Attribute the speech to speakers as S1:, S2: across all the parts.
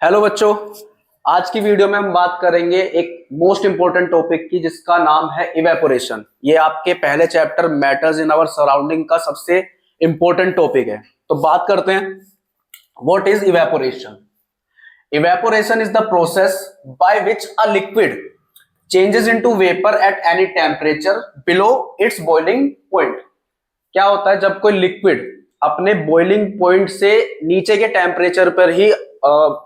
S1: Hello बच्चों, आज की वीडियो में हम बात करेंगे एक मोस्ट इंपॉर्टेंट टॉपिक की जिसका नाम है इवेपोरेशन। ये आपके पहले chapter matters in our surrounding का सबसे इंपॉर्टेंट टॉपिक है। तो बात करते हैं what is evaporation. Evaporation is the process by which a liquid changes into vapour at any temperature below its boiling point. क्या होता है जब कोई लिक्विड अपने बॉइलिंग पॉइंट से नीचे के टेम्परेचर पर ही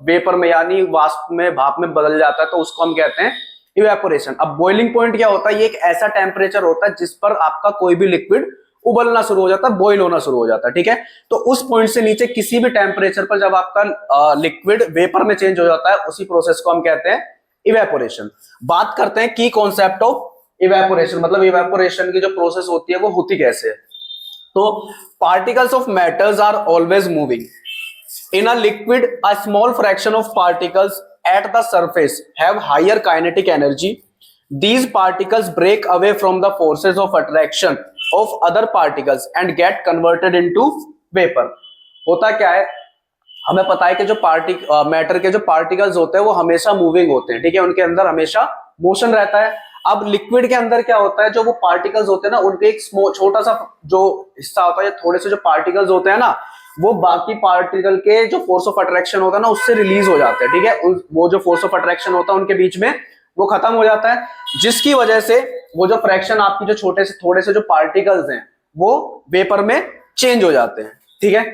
S1: वेपर में यानी वाष्प में भाप में बदल जाता है, तो उसको हम कहते हैं इवेपोरेशन। अब बॉइलिंग पॉइंट क्या होता है? ये एक ऐसा टेम्परेचर होता है जिस पर आपका कोई भी लिक्विड उबलना शुरू हो जाता है, बॉइल होना शुरू हो जाता है। ठीक है, तो उस पॉइंट से नीचे किसी भी टेम्परेचर पर जब आपका लिक्विड वेपर में चेंज हो जाता है, उसी प्रोसेस को हम कहते हैं इवेपोरेशन। बात करते हैं की कॉन्सेप्ट ऑफ इवेपोरेशन, मतलब इवेपोरेशन की जो प्रोसेस होती है वो होती कैसे है। तो particles of matters are always moving. In a liquid, a small fraction of particles at the surface have higher kinetic energy. These particles break away from the forces of attraction of other particles and get converted into vapor. होता क्या है, हमें पता है कि जो matter के जो पार्टिकल्स होते हैं वो हमेशा मूविंग होते हैं। ठीक है, उनके अंदर हमेशा मोशन रहता है। अब लिक्विड के अंदर क्या होता है, जो वो पार्टिकल्स होते हैं ना, उनके एक छोटा सा जो हिस्सा होता है, थोड़े से जो पार्टिकल्स होते हैं ना, वो बाकी पार्टिकल के जो फोर्स ऑफ अट्रैक्शन होता है ना, उससे रिलीज हो जाते हैं। ठीक है, वो जो फोर्स ऑफ अट्रैक्शन होता है उनके बीच में वो खत्म हो जाता है, जिसकी वजह से वो जो फ्रैक्शन आपकी जो थोड़े से जो पार्टिकल्स हैं वो वेपर में चेंज हो जाते हैं। ठीक है,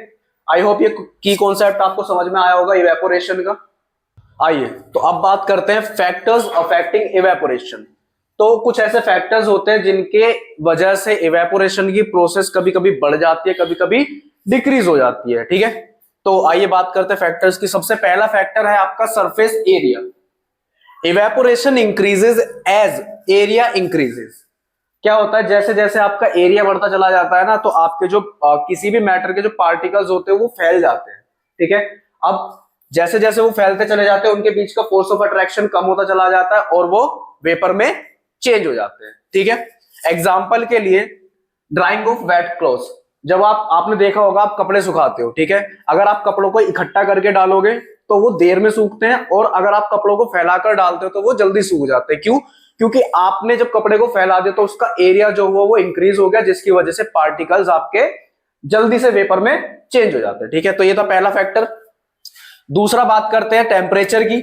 S1: आई होप ये की कॉन्सेप्ट आपको समझ में आया होगा इवेपोरेशन का। आइए तो अब बात करते हैं फैक्टर्स अफेक्टिंग इवेपोरेशन। तो कुछ ऐसे फैक्टर्स होते हैं जिनके वजह से इवेपोरेशन की प्रोसेस कभी कभी बढ़ जाती है, कभी कभी डिक्रीज हो जाती है। ठीक है, तो आइए बात करते हैं फैक्टर्स की। सबसे पहला फैक्टर है आपका surface area. Evaporation increases as area increases. क्या होता है, जैसे जैसे आपका एरिया बढ़ता चला जाता है ना, तो आपके जो किसी भी मैटर के जो पार्टिकल्स होते हैं वो फैल जाते हैं। ठीक है, अब जैसे जैसे वो फैलते चले जाते हैं उनके बीच का फोर्स ऑफ अट्रैक्शन कम होता चला जाता है और वो वेपर में चेंज हो जाते हैं। ठीक है, एग्जाम्पल के लिए ड्राइंग ऑफ वेट क्लॉथ्स। जब आपने देखा होगा, आप कपड़े सुखाते हो। ठीक है, अगर आप कपड़ों को इकट्ठा करके डालोगे तो वो देर में सूखते हैं, और अगर आप कपड़ों को फैलाकर डालते हो तो वो जल्दी सूख जाते हैं। क्यों? क्योंकि आपने जब कपड़े को फैला दिया तो उसका एरिया जो हुआ वो इंक्रीज हो गया, जिसकी वजह से पार्टिकल्स आपके जल्दी से वेपर में चेंज हो जाते हैं। ठीक है, तो ये था पहला फैक्टर। दूसरा बात करते हैं टेम्परेचर की।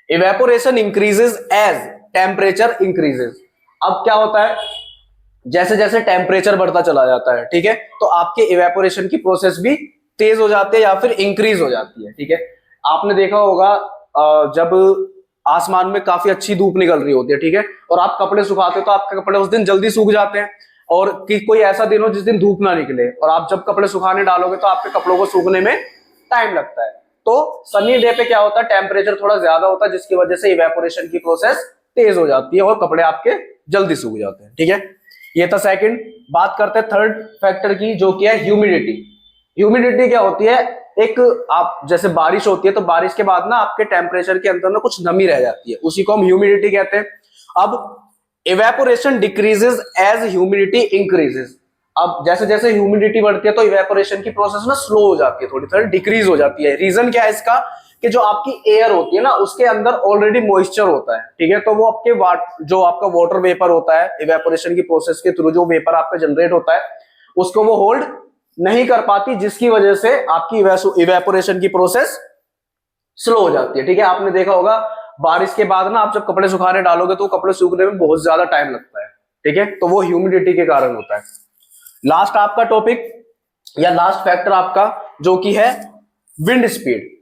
S1: Evaporation increases as temperature increases. अब क्या होता है, जैसे जैसे टेम्परेचर बढ़ता चला जाता है, ठीक है, तो आपके इवेपोरेशन की प्रोसेस भी तेज हो जाती है या फिर इंक्रीज हो जाती है। ठीक है, आपने देखा होगा जब आसमान में काफी अच्छी धूप निकल रही होती है, ठीक है, और आप कपड़े सुखाते हो तो आपके कपड़े उस दिन जल्दी सूख जाते हैं, और कोई ऐसा दिन हो जिस दिन धूप ना निकले और आप जब कपड़े सुखाने डालोगे तो आपके कपड़ों को सूखने में टाइम लगता है। तो सनी डे पे क्या होता है, टेम्परेचर थोड़ा ज्यादा होता है, जिसकी वजह से इवेपोरेशन की प्रोसेस तेज हो जाती है और कपड़े आपके जल्दी सूख जाते हैं। ठीक है, ये था सेकंड। बात करते हैं थर्ड फैक्टर की, जो कि है ह्यूमिडिटी। ह्यूमिडिटी क्या होती है, एक आप जैसे बारिश होती है तो बारिश के बाद ना आपके टेम्परेचर के अंदर ना कुछ नमी रह जाती है, उसी को हम ह्यूमिडिटी कहते हैं। अब evaporation decreases as humidity increases. अब जैसे जैसे ह्यूमिडिटी बढ़ती है तो इवेपोरेशन की प्रोसेस ना स्लो हो जाती है, थोड़ी थोड़ी डिक्रीज हो जाती है। रीजन क्या है इसका, कि जो आपकी एयर होती है ना उसके अंदर ऑलरेडी मॉइस्चर होता है। ठीक है, तो वो आपके जो आपका वाटर वेपर होता है, इवेपोरेशन की प्रोसेस के थ्रू जो वेपर आपका जनरेट होता है उसको वो होल्ड नहीं कर पाती, जिसकी वजह से आपकी इवेपोरेशन की प्रोसेस स्लो हो जाती है। ठीक है, आपने देखा होगा बारिश के बाद ना आप जब कपड़े सुखाने डालोगे तो कपड़े सूखने में बहुत ज्यादा टाइम लगता है। ठीक है, तो वो ह्यूमिडिटी के कारण होता है। लास्ट आपका टॉपिक या लास्ट फैक्टर आपका जो कि है wind speed.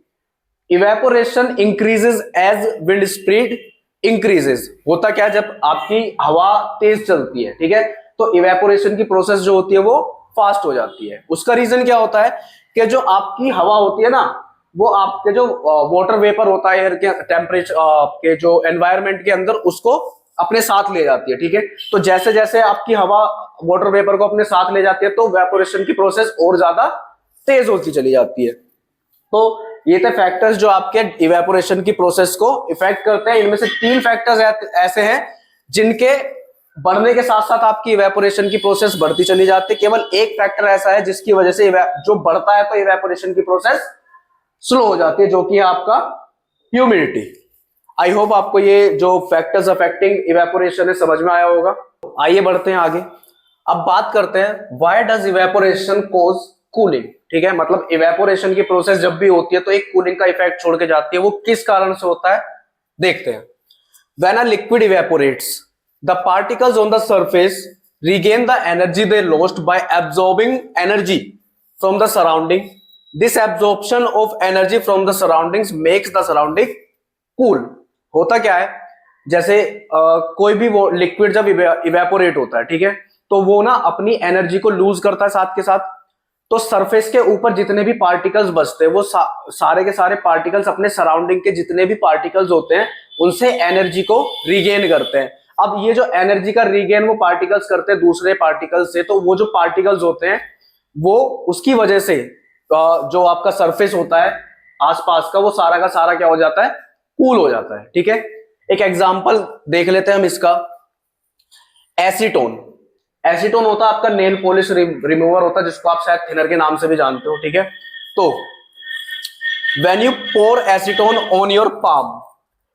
S1: Evaporation increases as wind speed increases. होता क्या है, जब आपकी हवा तेज चलती है, ठीक है, तो इवेपोरेशन की प्रोसेस जो होती है वो फास्ट हो जाती है। उसका रीजन क्या होता है कि जो आपकी हवा होती है ना, वो आपके जो वाटर वेपर होता है एयर के टेम्परेचर के जो एनवायरमेंट के अंदर उसको अपने साथ ले जाती है। ठीक है, तो जैसे जैसे आपकी हवा वाटर वेपर को अपने साथ ले जाती है तो इवेपोरेशन की प्रोसेस और ज्यादा तेज होती चली जाती है। तो ये थे फैक्टर्स जो आपके इवेपोरेशन की प्रोसेस को इफेक्ट करते हैं। इनमें से तीन फैक्टर्स ऐसे हैं जिनके बढ़ने के साथ साथ आपकी इवेपोरेशन की प्रोसेस बढ़ती चली जाती है। केवल एक फैक्टर ऐसा है जिसकी वजह से जो बढ़ता है तो इवेपोरेशन की प्रोसेस स्लो हो जाती है, जो कि है आपका ह्यूमिडिटी। आई होप आपको ये जो फैक्टर्स अफेक्टिंग इवेपोरेशन है समझ में आया होगा। आइए बढ़ते हैं आगे। अब बात करते हैं why does evaporation cause cooling. ठीक है, मतलब इवेपोरेशन की प्रोसेस जब भी होती है तो एक कूलिंग का इफेक्ट छोड़ के जाती है, वो किस कारण से होता है देखते हैं। When a liquid evaporates the particles on the surface regain the energy they lost by absorbing energy from the surrounding. This absorption of energy from the surroundings makes the surrounding cool. होता क्या है, जैसे कोई भी वो liquid जब evaporate होता है, ठीक है, तो वो ना अपनी एनर्जी को लूज करता है साथ के साथ। तो सरफेस के ऊपर जितने भी पार्टिकल्स बचते हैं वो सारे के सारे पार्टिकल्स अपने सराउंडिंग के जितने भी पार्टिकल्स होते हैं उनसे एनर्जी को रिगेन करते हैं। अब ये जो एनर्जी का रिगेन वो पार्टिकल्स करते हैं दूसरे पार्टिकल्स से, तो वो जो पार्टिकल्स होते हैं वो उसकी वजह से जो आपका सरफेस होता है आसपास का वो सारा का सारा क्या हो जाता है, कूल हो जाता है। ठीक है, एक एग्जांपल देख लेते हैं हम इसका। एसीटोन। एसीटोन होता है आपका नेल पॉलिश रिमूवर होता है, जिसको आप शायद थिनर के नाम से भी जानते हो। ठीक है, तो when you pour acetone on your palm,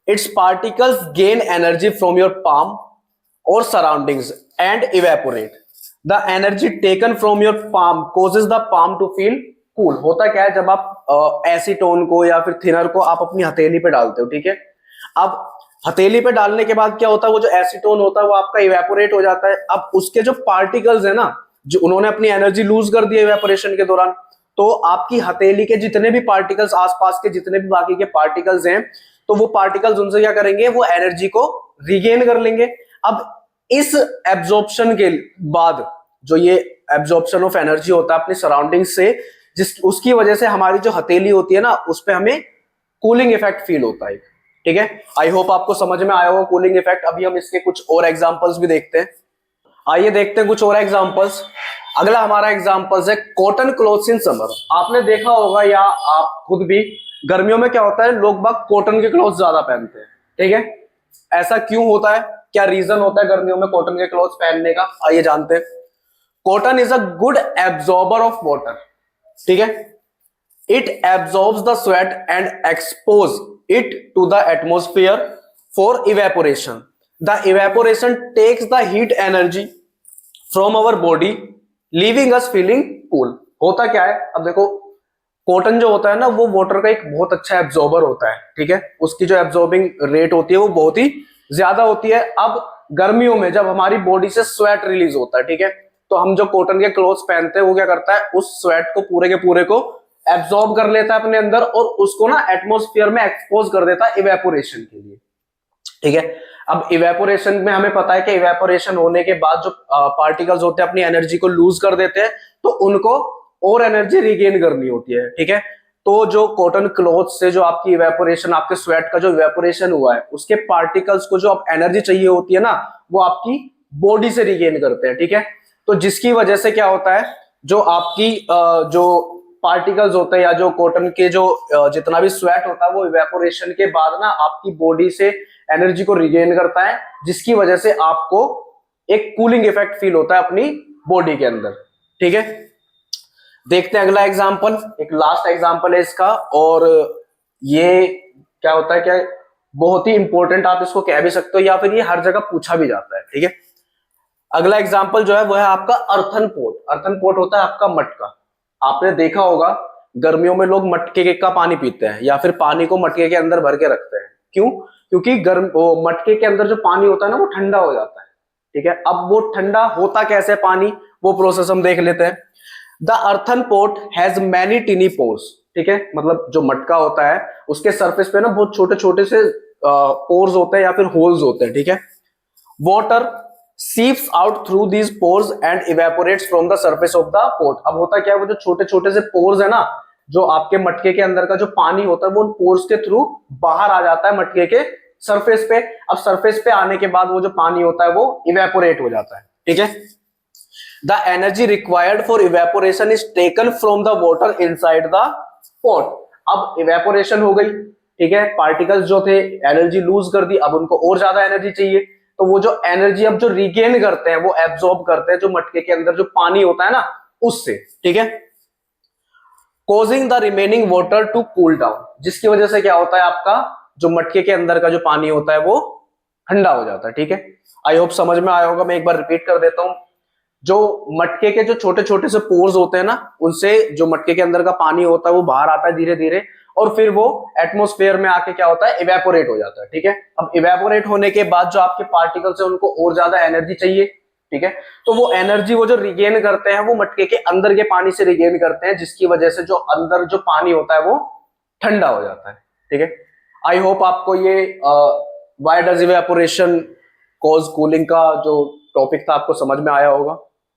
S1: its particles gain energy from your palm or surroundings and evaporate. The energy taken from your palm causes the palm to feel cool. होता क्या है, जब आप एसीटोन को या फिर thinner को आप अपनी हथेली पे डालते हो, ठीक है, अब हथेली पे डालने के बाद क्या होता है, वो जो एसीटोन होता है वो आपका इवेपोरेट हो जाता है। अब उसके जो पार्टिकल्स है ना, जो उन्होंने अपनी एनर्जी लूज कर दी इवेपोरेशन के दौरान, तो आपकी हथेली के जितने भी पार्टिकल्स, आसपास के जितने भी बाकी के पार्टिकल्स हैं, तो वो पार्टिकल्स उनसे क्या करेंगे, वो एनर्जी को रिगेन कर लेंगे। अब इस एब्जॉर्प्शन के बाद जो ये एब्जॉर्प्शन ऑफ एनर्जी होता है अपनी सराउंडिंग से, जिस उसकी वजह से हमारी जो हथेली होती है ना, उस पर हमें कूलिंग इफेक्ट फील होता है। ठीक है, आई होप आपको समझ में आया होगा कूलिंग इफेक्ट। अभी हम इसके कुछ और एग्जांपल्स भी देखते हैं। आइए देखते हैं कुछ और एग्जांपल्स। अगला हमारा एग्जांपल्स है कॉटन क्लॉथ्स इन समर। आपने देखा होगा या आप खुद भी, गर्मियों में क्या होता है, लोग बाग कॉटन के क्लॉथ्स ज्यादा पहनते हैं। ठीक है, ऐसा क्यों होता है, क्या रीजन होता है गर्मियों में कॉटन के क्लॉथ्स पहनने का, आइए जानते हैं। Cotton is a good absorber of water. ठीक है, it absorbs the sweat and expose it to the atmosphere for evaporation. The evaporation takes the heat energy from our body leaving us feeling cool. होता क्या है, अब देखो, cotton जो होता है ना, वो वाटर का एक बहुत अच्छा एब्जॉर्बर होता है। ठीक है, उसकी जो एब्जॉर्बिंग रेट होती है वो बहुत ही ज्यादा होती है। अब गर्मियों में जब हमारी बॉडी से स्वेट रिलीज होता है, ठीक है, तो हम जो कॉटन के क्लोथ्स पहनते हैं वो क्या करता है, उस स्वेट को पूरे के पूरे को एब्जॉर्ब कर लेता है अपने अंदर और उसको ना एटमोस्फियर में एक्सपोज कर देता है इवेपोरेशन के लिए। ठीक है, अब इवेपोरेशन में हमें पता है कि इवेपोरेशन होने के बाद जो पार्टिकल्स होते हैं अपनी एनर्जी को लूज कर देते हैं, तो उनको और एनर्जी रिगेन करनी होती है। ठीक है, तो जो कॉटन क्लॉथ से जो आपकी इवेपोरेशन, आपके स्वेट का जो इवेपोरेशन हुआ है, उसके पार्टिकल्स को जो अब एनर्जी चाहिए होती है ना, वो आपकी बॉडी से रिगेन करते हैं। ठीक है, तो जिसकी वजह से क्या होता है, जो आपकी जो पार्टिकल्स होते हैं या जो कॉटन के जो जितना भी स्वेट होता है वो इवेपोरेशन के बाद ना आपकी बॉडी से एनर्जी को रिगेन करता है, जिसकी वजह से आपको एक कूलिंग इफेक्ट फील होता है अपनी बॉडी के अंदर। ठीक है, देखते हैं अगला एग्जांपल, एक लास्ट एग्जांपल है इसका, और ये क्या होता है, क्या बहुत ही इंपॉर्टेंट आप इसको कह भी सकते हो या फिर ये हर जगह पूछा भी जाता है। ठीक है, अगला एग्जांपल जो है वो है आपका अर्थन पोट। अर्थन पोट होता है आपका मटका। आपने देखा होगा गर्मियों में लोग मटके का पानी पीते हैं या फिर पानी को मटके के अंदर भर के रखते हैं। क्यों? क्योंकि मटके के अंदर जो पानी होता है ना वो ठंडा हो जाता है। ठीक है, अब वो ठंडा होता कैसे पानी, वो प्रोसेस हम देख लेते हैं। The earthen pot has many tiny pores. ठीक है, मतलब जो मटका होता है उसके सरफेस पे ना बहुत छोटे छोटे से पोर्स होते हैं या फिर होल्स होते हैं। ठीक है, water seeps out through these pores and evaporates from the surface of the pot. अब होता क्या है, वो जो छोटे छोटे से पोर्स है ना, जो आपके मटके के अंदर का जो पानी होता है वो उन पोर्स के थ्रू बाहर आ जाता है मटके के सरफेस पे। अब सरफेस पे आने के बाद वो जो पानी होता है वो इवेपोरेट हो जाता है। ठीक है, the energy required for evaporation is taken from the water inside the pot. अब इवेपोरेशन हो गई, ठीक है, पार्टिकल्स जो थे एनर्जी लूज कर दी, अब उनको और ज्यादा एनर्जी चाहिए, तो वो जो एनर्जी अब जो रिगेन करते हैं वो एब्जॉर्ब करते हैं जो मटके के अंदर जो पानी होता है ना उससे। ठीक है, causing the remaining water to cool down, जिसकी वजह से क्या होता है आपका जो मटके के अंदर का जो पानी होता है वो ठंडा हो जाता है। ठीक है, आई होप समझ में आया होगा। मैं एक बार रिपीट कर देता हूँ। जो मटके के जो छोटे छोटे से पोर्स होते हैं ना, उनसे जो मटके के अंदर का पानी होता है वो बाहर आता है धीरे धीरे, और फिर वो एटमॉस्फेयर में आके क्या होता है, इवेपोरेट हो जाता है। ठीक है, अब इवेपोरेट होने के बाद जो आपके पार्टिकल्स है उनको और ज्यादा एनर्जी चाहिए। ठीक है, तो वो एनर्जी वो जो रिगेन करते हैं वो मटके के अंदर के पानी से रिगेन करते हैं, जिसकी वजह से जो अंदर जो पानी होता है वो ठंडा हो जाता है। ठीक है, आई होप आपको ये why does evaporation cause cooling का जो टॉपिक था आपको समझ में आया होगा।